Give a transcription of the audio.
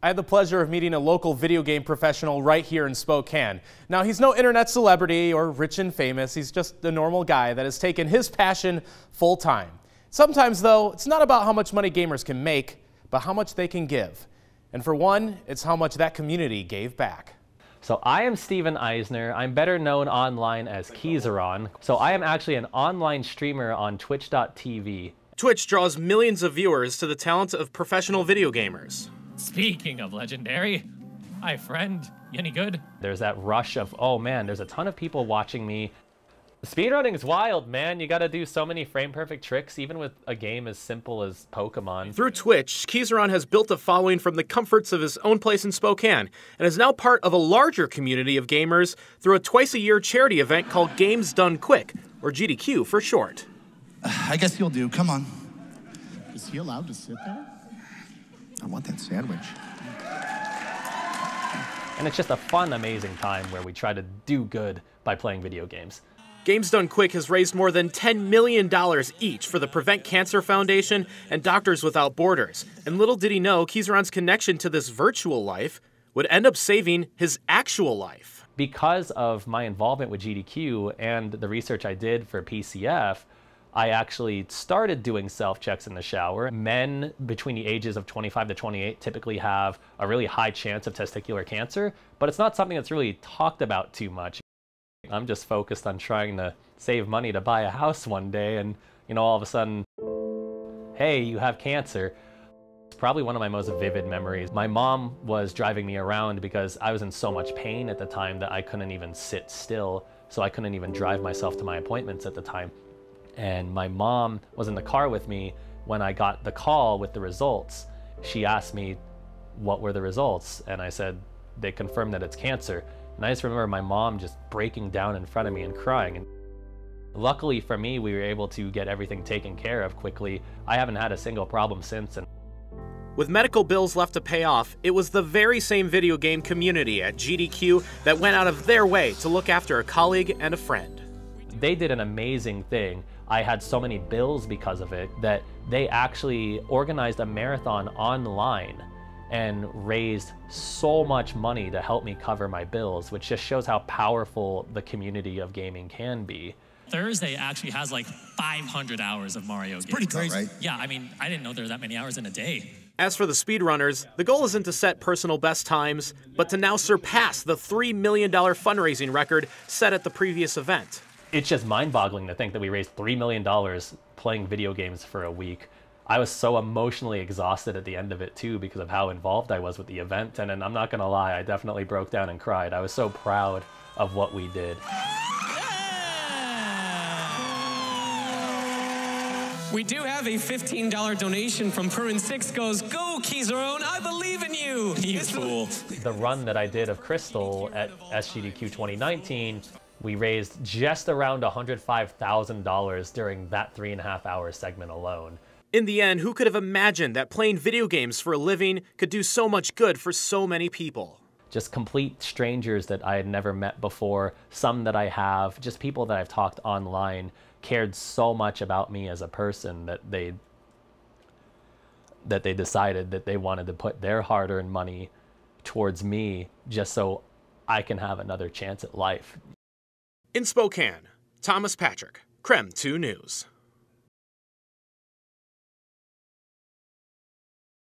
I had the pleasure of meeting a local video game professional right here in Spokane. Now, he's no internet celebrity or rich and famous. He's just a normal guy that has taken his passion full time. Sometimes, though, it's not about how much money gamers can make, but how much they can give. And for one, it's how much that community gave back. So I am Steven Eisner. I'm better known online as Keizaron. So I am actually an online streamer on twitch.tv. Twitch draws millions of viewers to the talent of professional video gamers. Speaking of legendary, hi friend, you any good? There's that rush of, oh man, there's a ton of people watching me. Speedrunning is wild, man. You gotta do so many frame-perfect tricks, even with a game as simple as Pokemon. Through Twitch, Keizaron has built a following from the comforts of his own place in Spokane, and is now part of a larger community of gamers through a twice-a-year charity event called Games Done Quick, or GDQ for short. I guess you'll do. Come on. Is he allowed to sit there? I want that sandwich. And it's just a fun, amazing time where we try to do good by playing video games. Games Done Quick has raised more than $10 million each for the Prevent Cancer Foundation and Doctors Without Borders. And little did he know, Keizaron's connection to this virtual life would end up saving his actual life. Because of my involvement with GDQ and the research I did for PCF, I actually started doing self-checks in the shower. Men between the ages of 25 to 28 typically have a really high chance of testicular cancer, but it's not something that's really talked about too much. I'm just focused on trying to save money to buy a house one day, and all of a sudden, hey, you have cancer. It's probably one of my most vivid memories. My mom was driving me around because I was in so much pain at the time that I couldn't even sit still, so I couldn't even drive myself to my appointments at the time. And my mom was in the car with me when I got the call with the results. She asked me what were the results, and I said they confirmed that it's cancer. And I just remember my mom just breaking down in front of me and crying. And luckily for me, we were able to get everything taken care of quickly. I haven't had a single problem since. And with medical bills left to pay off, it was the very same video game community at GDQ that went out of their way to look after a colleague and a friend. They did an amazing thing. I had so many bills because of it that they actually organized a marathon online and raised so much money to help me cover my bills, which just shows how powerful the community of gaming can be. Thursday actually has like 500 hours of Mario games. Pretty crazy, right? Yeah, I mean, I didn't know there were that many hours in a day. As for the speedrunners, the goal isn't to set personal best times, but to now surpass the $3 million fundraising record set at the previous event. It's just mind-boggling to think that we raised $3 million playing video games for a week. I was so emotionally exhausted at the end of it too because of how involved I was with the event, and I'm not gonna lie, I definitely broke down and cried. I was so proud of what we did. We do have a $15 donation from Pruin6 goes, "Go Keizaron, I believe in you." You fool. The run that I did of Crystal at SGDQ 2019, we raised just around $105,000 during that 3.5-hour segment alone. In the end, who could have imagined that playing video games for a living could do so much good for so many people? Just complete strangers that I had never met before, some that I have, just people that I've talked online, cared so much about me as a person that they decided that they wanted to put their hard-earned money towards me just so I can have another chance at life. In Spokane, Thomas Patrick, KREM 2 News.